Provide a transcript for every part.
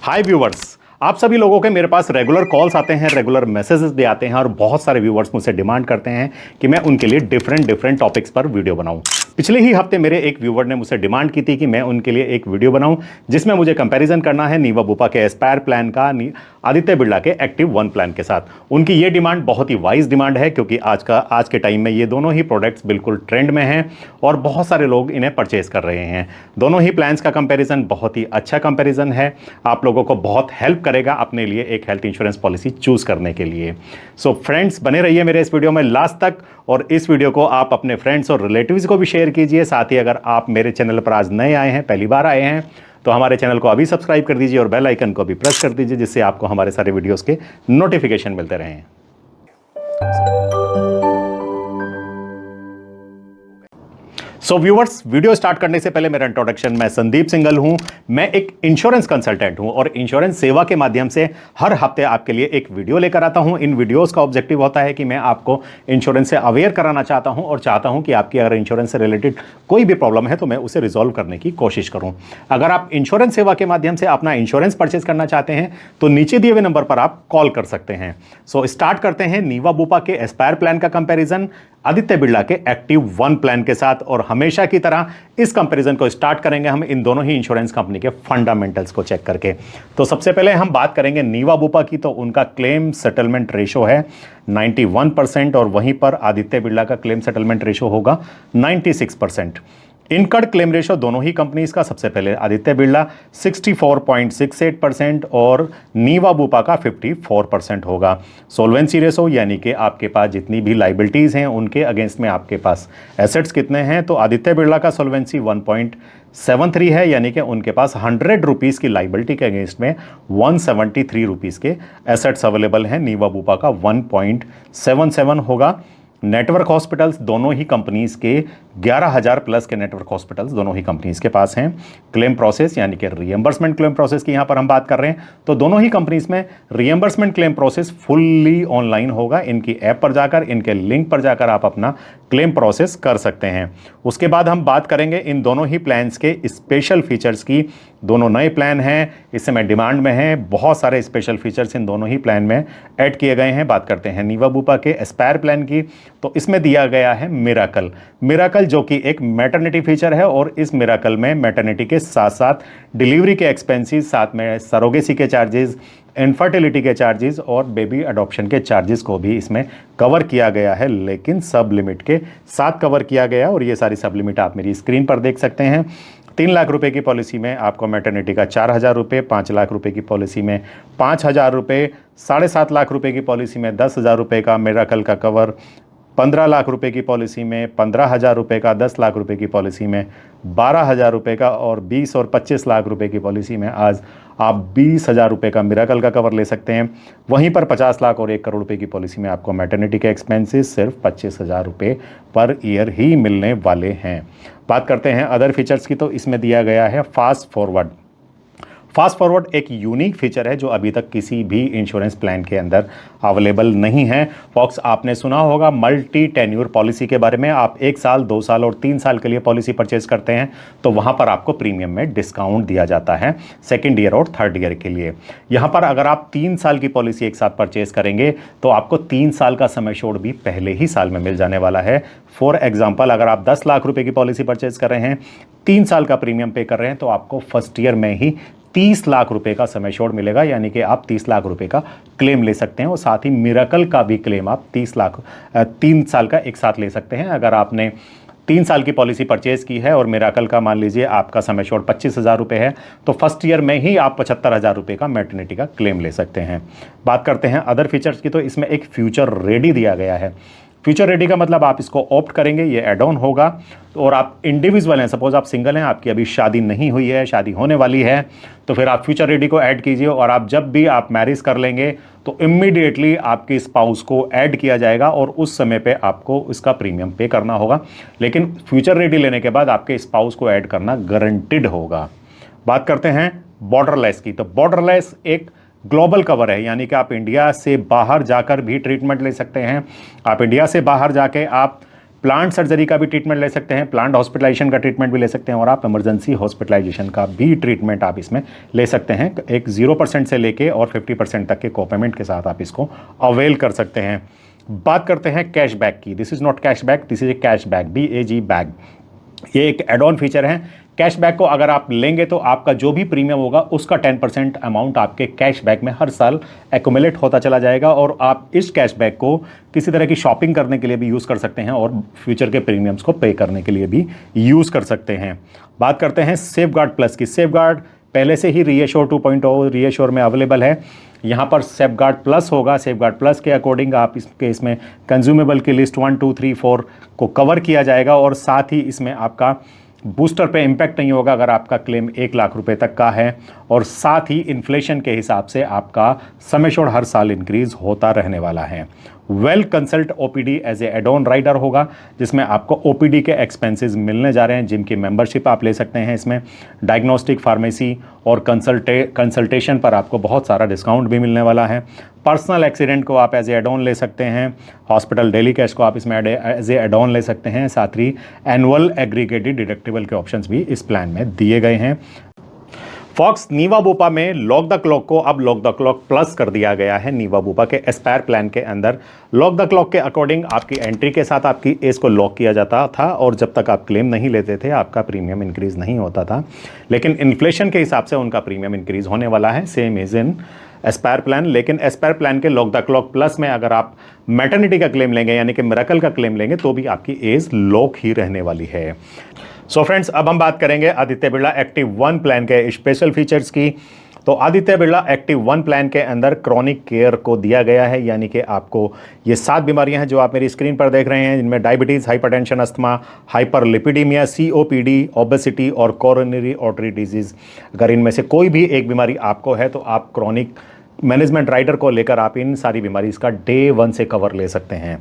हाय viewers, आप सभी लोगों के मेरे पास रेगुलर कॉल्स आते हैं, रेगुलर मैसेजेस भी आते हैं और बहुत सारे व्यूवर्स मुझसे डिमांड करते हैं कि मैं उनके लिए डिफरेंट टॉपिक्स पर वीडियो बनाऊं। पिछले ही हफ्ते मेरे एक व्यूवर ने मुझसे डिमांड की थी कि मैं उनके लिए एक वीडियो बनाऊं जिसमें मुझे कंपैरिजन करना है नीवा बुपा के एस्पायर प्लान का आदित्य बिरला के एक्टिव वन प्लान के साथ। उनकी ये डिमांड बहुत ही वाइज डिमांड है क्योंकि आज के टाइम में ये दोनों ही प्रोडक्ट्स बिल्कुल ट्रेंड में हैं और बहुत सारे लोग इन्हें परचेज कर रहे हैं। दोनों ही प्लान्स का कंपैरिजन बहुत ही अच्छा कंपैरिजन है, आप लोगों को बहुत हेल्प करेगा अपने लिए एक हेल्थ इंश्योरेंस पॉलिसी चूज करने के लिए। सो फ्रेंड्स, बने रहिए मेरे इस वीडियो में लास्ट तक और इस वीडियो को आप अपने फ्रेंड्स और रिलेटिव्स को भी शेयर कीजिए। साथ ही अगर आप मेरे चैनल पर आज नए आए हैं, पहली बार आए हैं, तो हमारे चैनल को अभी सब्सक्राइब कर दीजिए और बेल आइकन को भी प्रेस कर दीजिए जिससे आपको हमारे सारे वीडियोस के नोटिफिकेशन मिलते रहें। सो व्यूवर्स, वीडियो स्टार्ट करने से पहले मेरा इंट्रोडक्शन, मैं संदीप सिंघल हूं। मैं एक इंश्योरेंस कंसल्टेंट हूं और इंश्योरेंस सेवा के माध्यम से हर हफ्ते आपके लिए एक वीडियो लेकर आता हूं। इन वीडियोस का ऑब्जेक्टिव होता है कि मैं आपको इंश्योरेंस से अवेयर कराना चाहता हूं और चाहता हूं कि आपकी अगर इंश्योरेंस से रिलेटेड कोई भी प्रॉब्लम है तो मैं उसे रिजॉल्व करने की कोशिश करूं। अगर आप इंश्योरेंस सेवा के माध्यम से अपना इंश्योरेंस परचेज करना चाहते हैं तो नीचे दिए हुए नंबर पर आप कॉल कर सकते हैं। सो स्टार्ट करते हैं नीवा बुपा के एस्पायर प्लान का कंपैरिजन आदित्य बिरला के एक्टिव वन प्लान के साथ। और हमेशा की तरह इस कंपैरिजन को स्टार्ट करेंगे हम इन दोनों ही इंश्योरेंस कंपनी के फंडामेंटल्स को चेक करके। तो सबसे पहले हम बात करेंगे नीवा बुपा की, तो उनका क्लेम सेटलमेंट रेशो है 91% और वहीं पर आदित्य बिरला का क्लेम सेटलमेंट रेशो होगा 96%। इनकर्ड क्लेम रेशो दोनों ही कंपनीज का, सबसे पहले आदित्य बिरला 64.68% और नीवा बुपा का 54% होगा। सोल्वेंसी रेशो यानी कि आपके पास जितनी भी लाइबिलिटीज हैं उनके अगेंस्ट में आपके पास एसेट्स कितने हैं, तो आदित्य बिरला का सोल्वेंसी 1.73 है, यानी कि उनके पास 100 रुपीज़ की लाइबिलिटी के अगेंस्ट में 173 रुपीज़ के एसेट्स अवेलेबल हैं। नीवा बुपा का 1.77 होगा। नेटवर्क हॉस्पिटल्स दोनों ही कंपनीज के 11,000 प्लस के नेटवर्क हॉस्पिटल्स दोनों ही कंपनीज के पास हैं। क्लेम प्रोसेस यानी कि रीएंबर्समेंट क्लेम प्रोसेस की यहां पर हम बात कर रहे हैं, तो दोनों ही कंपनीज में reimbursement claim process fully online होगा। इनकी ऐप पर जाकर, इनके लिंक पर जाकर आप अपना क्लेम प्रोसेस कर सकते हैं। उसके बाद हम बात करेंगे इन दोनों ही प्लान्स के स्पेशल फीचर्स की। दोनों नए प्लान हैं, इस समय डिमांड में हैं, बहुत सारे स्पेशल फीचर्स इन दोनों ही प्लान में ऐड किए गए हैं। बात करते हैं नीवा बुपा के एस्पायर प्लान की, तो इसमें दिया गया है मिराकल जो कि एक मैटरनिटी फीचर है और इस मिराकल में मैटरनिटी के साथ साथ डिलीवरी के एक्सपेंसेस, साथ में सरोगेसी के चार्जेस, इनफर्टिलिटी के चार्जेस और बेबी अडॉप्शन के चार्जेस को भी इसमें कवर किया गया है, लेकिन सब लिमिट के साथ कवर किया गया और ये सारी सब लिमिट आप मेरी स्क्रीन पर देख सकते हैं। 3 लाख रुपए की पॉलिसी में आपको मैटरनिटी का 4,000 रुपये, 5 लाख रुपए की पॉलिसी में 5,000 रुपये, 7.5 लाख रुपए की पॉलिसी में 10,000 रुपये का मिराकल का कवर, 15 लाख रुपए की पॉलिसी में 15,000 रुपये का, 10 लाख रुपए की पॉलिसी में 12,000 रुपये का और 20 और 25 लाख रुपए की पॉलिसी में आज आप 20,000 रुपये का मिराकल का कवर ले सकते हैं। वहीं पर 50 लाख और 1 करोड़ रुपए की पॉलिसी में आपको मैटरनिटी के एक्सपेंसेस सिर्फ 25,000 रुपये पर ईयर ही मिलने वाले हैं। बात करते हैं अदर फीचर्स की, तो इसमें दिया गया है फास्ट फॉरवर्ड एक यूनिक फीचर है जो अभी तक किसी भी इंश्योरेंस प्लान के अंदर अवेलेबल नहीं है। फॉक्स, आपने सुना होगा मल्टी टेन्योर पॉलिसी के बारे में। आप 1 साल, 2 साल और 3 साल के लिए पॉलिसी परचेज करते हैं तो वहां पर आपको प्रीमियम में डिस्काउंट दिया जाता है सेकेंड ईयर और थर्ड ईयर के लिए। यहां पर अगर आप 3 साल की पॉलिसी एक साथ परचेज करेंगे तो आपको 3 साल का समय छोड़ भी पहले ही साल में मिल जाने वाला है। फॉर एग्जाम्पल, अगर आप 10 लाख रुपए की पॉलिसी परचेज कर रहे हैं, 3 साल का प्रीमियम पे कर रहे हैं, तो आपको फर्स्ट ईयर में ही 30 लाख रुपए का समय छोड़ मिलेगा, यानी कि आप 30 लाख रुपए का क्लेम ले सकते हैं और साथ ही मिराकल का भी क्लेम आप 3 साल का एक साथ ले सकते हैं। अगर आपने 3 साल की पॉलिसी परचेज की है और मिराकल का मान लीजिए आपका समय छोड़ 25,000 रुपये है, तो फर्स्ट ईयर में ही आप 75,000 रुपये का मैटरनिटी का क्लेम ले सकते हैं। बात करते हैं अदर फीचर्स की, तो इसमें एक फ्यूचर रेडी दिया गया है। फ्यूचर रेडी का मतलब आप इसको ऑप्ट करेंगे, ये एड ऑन होगा और आप इंडिविजुअल हैं, सपोज आप सिंगल हैं, आपकी अभी शादी नहीं हुई है, शादी होने वाली है, तो फिर आप फ्यूचर रेडी को ऐड कीजिए और आप जब भी आप मैरिज कर लेंगे तो इमीडिएटली आपके स्पाउस को ऐड किया जाएगा और उस समय पे आपको इसका प्रीमियम पे करना होगा। लेकिन फ्यूचर रेडी लेने के बाद आपके स्पाउस को ऐड करना गारंटीड होगा। बात करते हैं बॉर्डरलेस की, तो बॉर्डरलेस एक ग्लोबल कवर है, यानी कि आप इंडिया से बाहर जाकर भी ट्रीटमेंट ले सकते हैं। आप इंडिया से बाहर जाके आप प्लांट सर्जरी का भी ट्रीटमेंट ले सकते हैं, प्लांट हॉस्पिटलाइजेशन का ट्रीटमेंट भी ले सकते हैं और आप इमरजेंसी हॉस्पिटलाइजेशन का भी ट्रीटमेंट आप इसमें ले सकते हैं। एक 0% से लेके और 50% तक के कोपेमेंट के साथ आप इसको अवेल कर सकते हैं। बात करते हैं कैशबैक की। This is not cashback, this is a cashback, BAG bag. ये एक एड ऑन फीचर है। कैशबैक को अगर आप लेंगे तो आपका जो भी प्रीमियम होगा उसका 10% अमाउंट आपके कैशबैक में हर साल एक्यूमुलेट होता चला जाएगा और आप इस कैशबैक को किसी तरह की शॉपिंग करने के लिए भी यूज़ कर सकते हैं और फ्यूचर के प्रीमियम्स को पे करने के लिए भी यूज़ कर सकते हैं। बात करते हैं सेफगार्ड प्लस की। सेफगार्ड पहले से ही रीएश्योर 2.0 रीएश्योर में अवेलेबल है। यहाँ पर सेफगार्ड प्लस होगा। सेफगार्ड प्लस के अकॉर्डिंग आप इसमें कंज्यूमेबल की लिस्ट 1, 2, 3, 4 को कवर किया जाएगा और साथ ही इसमें आपका बूस्टर पे इम्पैक्ट नहीं होगा अगर आपका क्लेम 1 लाख रुपए तक का है और साथ ही इन्फ्लेशन के हिसाब से आपका सम एश्योर्ड हर साल इंक्रीज होता रहने वाला है। Well consult OPD as a add on rider होगा जिसमें आपको OPD के एक्सपेंसेस मिलने जा रहे हैं, जिम की मेंबरशिप आप ले सकते हैं इसमें। डायग्नोस्टिक, फार्मेसी और कंसल्टेशन पर आपको बहुत सारा डिस्काउंट भी मिलने वाला है। पर्सनल एक्सीडेंट को आप एज ए एड ऑन ले सकते हैं। हॉस्पिटल डेली कैश को आप इसमें एज ए एड ऑन ले सकते हैं। साथ ही एनुअल एग्रीगेटेड डिडक्टिबल के ऑप्शंस भी इस प्लान में दिए गए हैं। फॉक्स नीवा बुपा में लॉक द क्लॉक को अब लॉक द क्लॉक प्लस कर दिया गया है। नीवा बुपा के एस्पायर प्लान के अंदर लॉक द क्लॉक के अकॉर्डिंग आपकी एंट्री के साथ आपकी एज को लॉक किया जाता था और जब तक आप क्लेम नहीं लेते थे आपका प्रीमियम इंक्रीज नहीं होता था, लेकिन इन्फ्लेशन के हिसाब से उनका प्रीमियम इंक्रीज होने वाला है, same is in Aspire plan. लेकिन एस्पायर प्लान के लॉक द क्लॉक प्लस में अगर आप मैटरनिटी का क्लेम लेंगे यानी कि मिरेकल का क्लेम लेंगे तो भी आपकी एज लॉक ही रहने वाली है। सो फ्रेंड्स, अब हम बात करेंगे आदित्य बिरला एक्टिव 1 प्लान के स्पेशल फीचर्स की। तो आदित्य बिरला एक्टिव 1 प्लान के अंदर क्रॉनिक केयर को दिया गया है, यानी कि आपको ये 7 बीमारियां हैं जो आप मेरी स्क्रीन पर देख रहे हैं, जिनमें diabetes, hypertension, asthma, hyperlipidaemia, COPD, obesity और कोरोनरी आर्टरी डिजीज़, अगर इनमें से कोई भी एक बीमारी आपको है तो आप क्रॉनिक मैनेजमेंट राइडर को लेकर आप इन सारी बीमारी इसका डे 1 से कवर ले सकते हैं।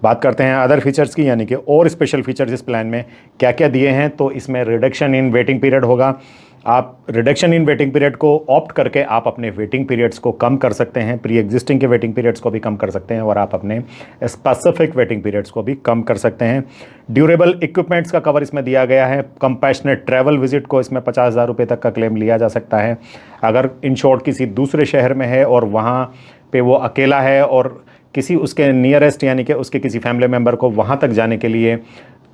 बात करते हैं अदर फीचर्स की, यानी कि और स्पेशल फीचर्स इस प्लान में क्या क्या दिए हैं। तो इसमें रिडक्शन इन वेटिंग पीरियड होगा। आप रिडक्शन इन वेटिंग पीरियड को ऑप्ट करके आप अपने वेटिंग पीरियड्स को कम कर सकते हैं, प्री एग्जिस्टिंग के वेटिंग पीरियड्स को भी कम कर सकते हैं और आप अपने स्पेसिफिक वेटिंग पीरियड्स को भी कम कर सकते हैं। ड्यूरेबल इक्विपमेंट्स का कवर इसमें दिया गया है। कंपैशनेट ट्रैवल विजिट को इसमें 50,000 रुपये तक का क्लेम लिया जा सकता है। अगर इन शॉर्ट किसी दूसरे शहर में है और वहाँ पे वो अकेला है और किसी उसके नियरेस्ट यानी कि उसके किसी फैमिली मेम्बर को वहाँ तक जाने के लिए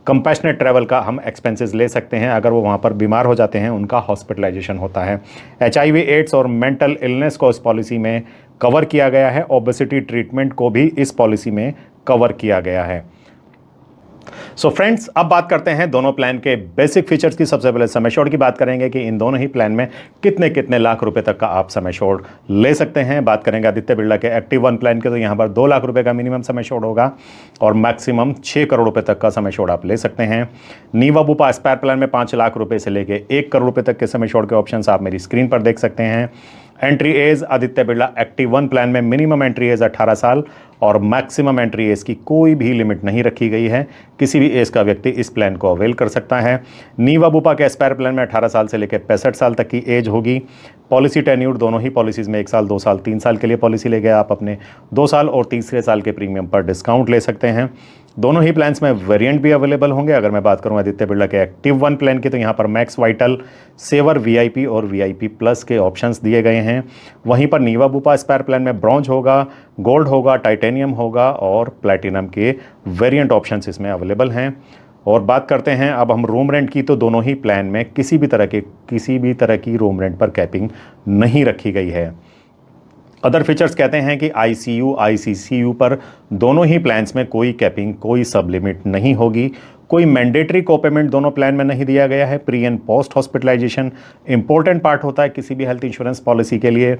कंपैशनेट ट्रैवल का हम एक्सपेंसेस ले सकते हैं। अगर वो वहाँ पर बीमार हो जाते हैं, उनका हॉस्पिटलाइजेशन होता है। HIV, एड्स और मेंटल इलनेस को इस पॉलिसी में कवर किया गया है। ओबेसिटी ट्रीटमेंट को भी इस पॉलिसी में कवर किया गया है। सो फ्रेंड्स, अब बात करते हैं दोनों प्लान के बेसिक फीचर्स की। सबसे पहले सम एश्योर्ड की बात करेंगे कि इन दोनों ही प्लान में कितने कितने लाख रुपए तक का आप सम एश्योर्ड ले सकते हैं। बात करेंगे आदित्य बिरला के एक्टिव 1 प्लान के, तो यहाँ पर 2 लाख रुपए का मिनिमम सम एश्योर्ड होगा और मैक्सिमम 6 करोड़ रुपए तक का सम एश्योर्ड आप ले सकते हैं। नीवा बुपा एस्पायर प्लान में 5 लाख रुपए से लेकर 1 करोड़ रुपए तक के सम एश्योर्ड के ऑप्शन आप मेरी स्क्रीन पर देख सकते हैं। Entry age Aditya Birla active 1 plan में मिनिमम एंट्री एज 18 साल और मैक्सिमम एंट्री एज की कोई भी लिमिट नहीं रखी गई है। किसी भी एज का व्यक्ति इस प्लान को अवेल कर सकता है। नीवा बुपा के एस्पायर प्लान में 18 साल से लेकर 65 साल तक की एज होगी। पॉलिसी टेन्यूर दोनों ही पॉलिसीज़ में 1 साल, 2 साल, 3 साल के लिए पॉलिसी लेके आप अपने 2 साल और तीसरे साल के प्रीमियम पर डिस्काउंट ले सकते हैं। दोनों ही प्लान्स में वेरिएंट भी अवेलेबल होंगे। अगर मैं बात करूं आदित्य बिरला के एक्टिव 1 प्लान की, तो यहाँ पर मैक्स वाइटल, सेवर, VIP और VIP प्लस के ऑप्शंस दिए गए हैं। वहीं पर नीवा बुपा एस्पायर प्लान में ब्रॉन्ज होगा, गोल्ड होगा, टाइटेनियम होगा और प्लैटिनम के वेरिएंट ऑप्शंस इसमें अवेलेबल हैं। और बात करते हैं अब हम रूम रेंट की, तो दोनों ही प्लान में किसी भी तरह की रूम रेंट पर कैपिंग नहीं रखी गई है। अदर फीचर्स कहते हैं कि ICU, ICCU पर दोनों ही प्लान्स में कोई कैपिंग, कोई सब लिमिट नहीं होगी। कोई मैंडेटरी कोपेमेंट दोनों प्लान में नहीं दिया गया है। Pre and post hospitalization important part होता है किसी भी हेल्थ इंश्योरेंस पॉलिसी के लिए।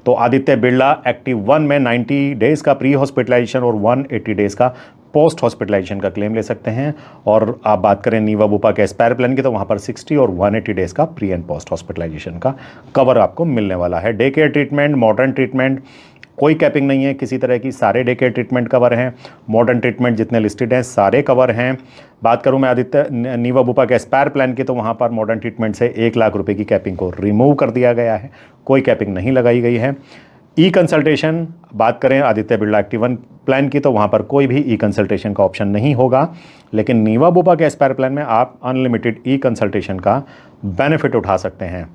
तो आदित्य बिरला एक्टिव 1 में 90 डेज़ का प्री हॉस्पिटलाइजेशन और 180 डेज़ का पोस्ट हॉस्पिटलाइजेशन का क्लेम ले सकते हैं। और आप बात करें नीवा बुपा के एस्पायर प्लान की, तो वहाँ पर 60 और 180 डेज़ का प्री एंड पोस्ट हॉस्पिटलाइजेशन का कवर आपको मिलने वाला है। Day care treatment, modern treatment, कोई कैपिंग नहीं है किसी तरह की, सारे डे केयर ट्रीटमेंट कवर हैं। मॉडर्न ट्रीटमेंट जितने लिस्टेड हैं सारे कवर हैं। बात करूं मैं आदित्य नीवा बुपा के एस्पायर प्लान की, तो वहाँ पर मॉडर्न ट्रीटमेंट से 1 लाख रुपए की कैपिंग को रिमूव कर दिया गया है, कोई कैपिंग नहीं लगाई गई है। ई कंसल्टेशन बात करें आदित्य बिरला एक्टिव 1 प्लान की, तो वहाँ पर कोई भी ई कंसल्टेशन का ऑप्शन नहीं होगा, लेकिन नीवा बुपा के एस्पायर प्लान में आप अनलिमिटेड ई कंसल्टेशन का बेनिफिट उठा सकते हैं।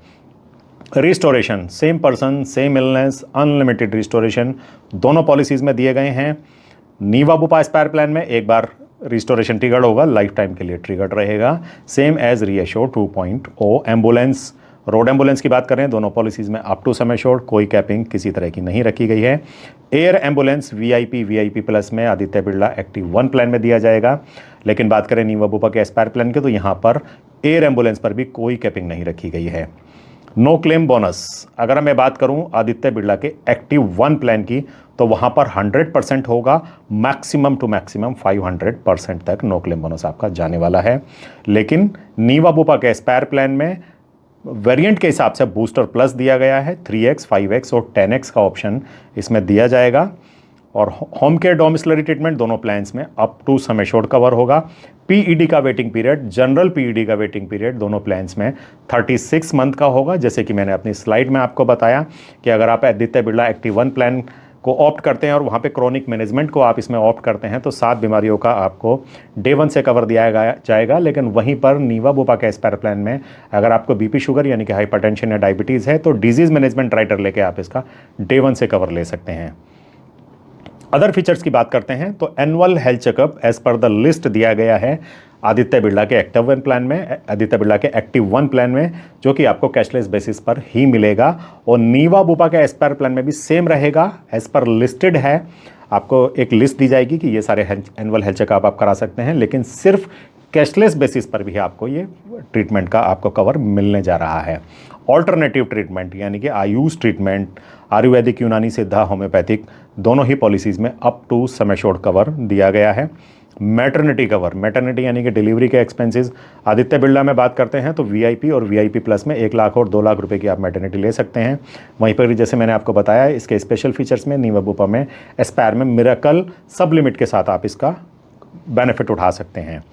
Restoration, same person same illness, unlimited restoration दोनों पॉलिसीज़ में दिए गए हैं। नीवा बुपा एस्पायर प्लान में एक बार रिस्टोरेशन ट्रिगर्ड होगा, लाइफ टाइम के लिए ट्रिगर्ड रहेगा, same as reassure 2.0। Ambulance, road ambulance की बात करें, दोनों पॉलिसीज़ में अप टू सम एश्योर्ड, कोई कैपिंग किसी तरह की नहीं रखी गई है। एयर एम्बुलेंस वीआईपी प्लस में आदित्य बिरला एक्टिव 1 प्लान में दिया जाएगा, लेकिन बात करें नीवा बुपा के एस्पायर प्लान के, तो यहाँ पर एयर एम्बुलेंस पर भी कोई कैपिंग नहीं रखी गई है। नो क्लेम बोनस, अगर मैं बात करूं आदित्य बिरला के एक्टिव 1 प्लान की, तो वहां पर 100% होगा, मैक्सिमम टू मैक्सिमम 500% तक नो क्लेम बोनस आपका जाने वाला है। लेकिन नीवा बुपा के एस्पायर प्लान में वेरिएंट के हिसाब से बूस्टर प्लस दिया गया है, 3x 5x और 10x का ऑप्शन इसमें दिया जाएगा। और होम केयर डोमिसिलरी ट्रीटमेंट दोनों प्लान्स में up to sum assured cover होगा। पीईडी का वेटिंग पीरियड, जनरल पीईडी का वेटिंग पीरियड दोनों प्लान्स में 36 मंथ का होगा। जैसे कि मैंने अपनी स्लाइड में आपको बताया कि अगर आप आदित्य बिरला एक्टिव 1 प्लान को ऑप्ट करते हैं और वहाँ पे क्रॉनिक मैनेजमेंट को आप इसमें ऑप्ट करते हैं, तो 7 बीमारियों का आपको डे 1 से कवर दिया जाएगा। लेकिन वहीं पर नीवा बुपा के एस्पायर प्लान में अगर आपको बीपी शुगर यानी कि हाइपरटेंशन या डायबिटीज़ है, तो डिजीज़ मैनेजमेंट राइटर लेके आप इसका डे 1 से कवर ले सकते हैं। अदर फीचर्स की बात करते हैं तो annual health checkup as per the list दिया गया है आदित्य बिरला के एक्टिव 1 प्लान में, आदित्य बिरला के एक्टिव 1 प्लान में, जो कि आपको कैशलेस बेसिस पर ही मिलेगा। और नीवा बुपा के एस्पायर प्लान में भी सेम रहेगा, एज पर लिस्टेड है। आपको एक लिस्ट दी जाएगी कि ये सारे एनुअल हेल्थ चेकअप आप करा सकते हैं, लेकिन सिर्फ कैशलेस बेसिस पर भी आपको ये ट्रीटमेंट का आपको कवर मिलने जा रहा है। ऑल्टरनेटिव ट्रीटमेंट यानी कि आयुष ट्रीटमेंट, आयुर्वेदिक, यूनानी, सिद्धा, होम्योपैथिक दोनों ही पॉलिसीज़ में up to sum assured cover दिया गया है। मैटरनिटी कवर, मैटरनिटी यानी कि डिलीवरी के एक्सपेंसेस आदित्य बिरला में बात करते हैं तो वीआईपी और वीआईपी प्लस में 1 लाख और 2 लाख रुपए की आप मैटरनिटी ले सकते हैं। वहीं पर जैसे मैंने आपको बताया, इसके स्पेशल फीचर्स में नीवा बुपा में एस्पायर में मिरेकल सब लिमिट के साथ आप इसका बेनिफिट उठा सकते हैं।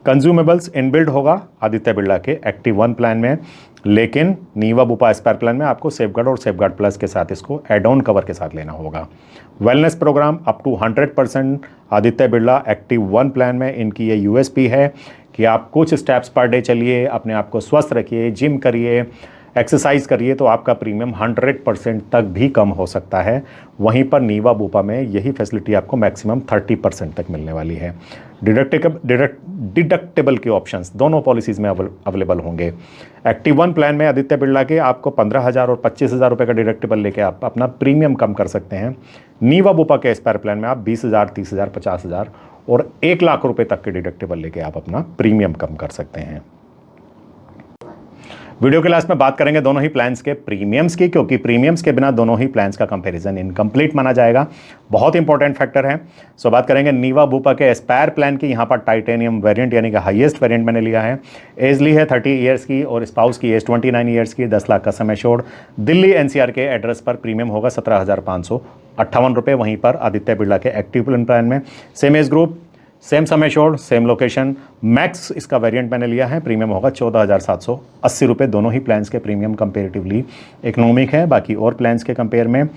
कंज्यूमेबल्स इनबिल्ड होगा आदित्य बिरला के एक्टिव 1 प्लान में, लेकिन नीवा बुपा एस्पायर प्लान में आपको सेफगार्ड और सेफगार्ड प्लस के साथ इसको एड ऑन कवर के साथ लेना होगा। Wellness program up to 100% Aditya Birla active 1 plan में इनकी ये यूएसपी है कि आप कुछ स्टेप्स पर डे चलिए, अपने आप को स्वस्थ रखिए, जिम करिए, एक्सरसाइज करिए, तो आपका प्रीमियम 100% तक भी कम हो सकता है। वहीं पर नीवा बुपा में यही फैसिलिटी आपको मैक्सिमम 30% तक मिलने वाली है। डिडक्टेबल के ऑप्शंस दोनों पॉलिसीज़ में अवेलेबल होंगे। एक्टिव 1 प्लान में आदित्य बिरला के आपको 15,000 और 25,000 रुपये का डिडक्टेबल लेके आप अपना प्रीमियम कम कर सकते हैं। नीवा बुपा के एस्पायर प्लान में आप 20,000, 30,000, 50,000 और 1 लाख रुपये तक के डिडक्टेबल लेके आप अपना प्रीमियम कम कर सकते हैं। वीडियो के लास्ट में बात करेंगे दोनों ही प्लान्स के प्रीमियम्स की, क्योंकि प्रीमियम्स के बिना दोनों ही प्लान्स का कंपैरिजन इनकम्प्लीट माना जाएगा। बहुत इंपॉर्टेंट फैक्टर है। सो बात करेंगे नीवा बुपा के एस्पायर प्लान की। यहाँ पर टाइटेनियम वेरिएंट यानी कि हाईएस्ट वेरिएंट मैंने लिया है। एज ली है 30 ईयर्स की और स्पाउस की एज 29 ईयर्स की। 10 लाख का सम एश्योर्ड। दिल्ली एनसीआर के एड्रेस पर प्रीमियम होगा 17,558 रुपये। वहीं पर आदित्य बिरला के एक्टिव प्लान में same age group, same sum assured, same location, max इसका वेरिएंट मैंने लिया है, प्रीमियम होगा 14,780 रुपये। दोनों ही प्लान्स के प्रीमियम कंपेरेटिवली इकोनॉमिक है। बाकी और प्लान्स के कंपेयर में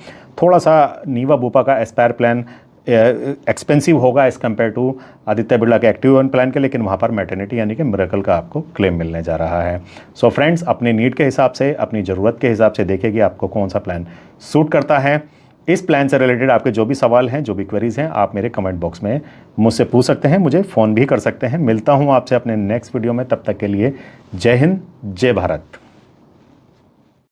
थोड़ा सा नीवा बुपा का एस्पायर प्लान एक्सपेंसिव होगा as compare to Aditya Birla के एक्टिव 1 प्लान के, लेकिन वहाँ पर मैटरनिटी यानी कि मिरेकल का आपको क्लेम मिलने जा रहा है। सो फ्रेंड्स, अपने नीड के हिसाब से, अपनी ज़रूरत के हिसाब से देखिए कि आपको कौन सा प्लान सूट करता है। इस प्लान से रिलेटेड आपके जो भी सवाल हैं, जो भी क्वेरीज हैं, आप मेरे कमेंट बॉक्स में मुझसे पूछ सकते हैं, मुझे फ़ोन भी कर सकते हैं। मिलता हूँ आपसे अपने नेक्स्ट वीडियो में, तब तक के लिए जय हिंद, जय भारत।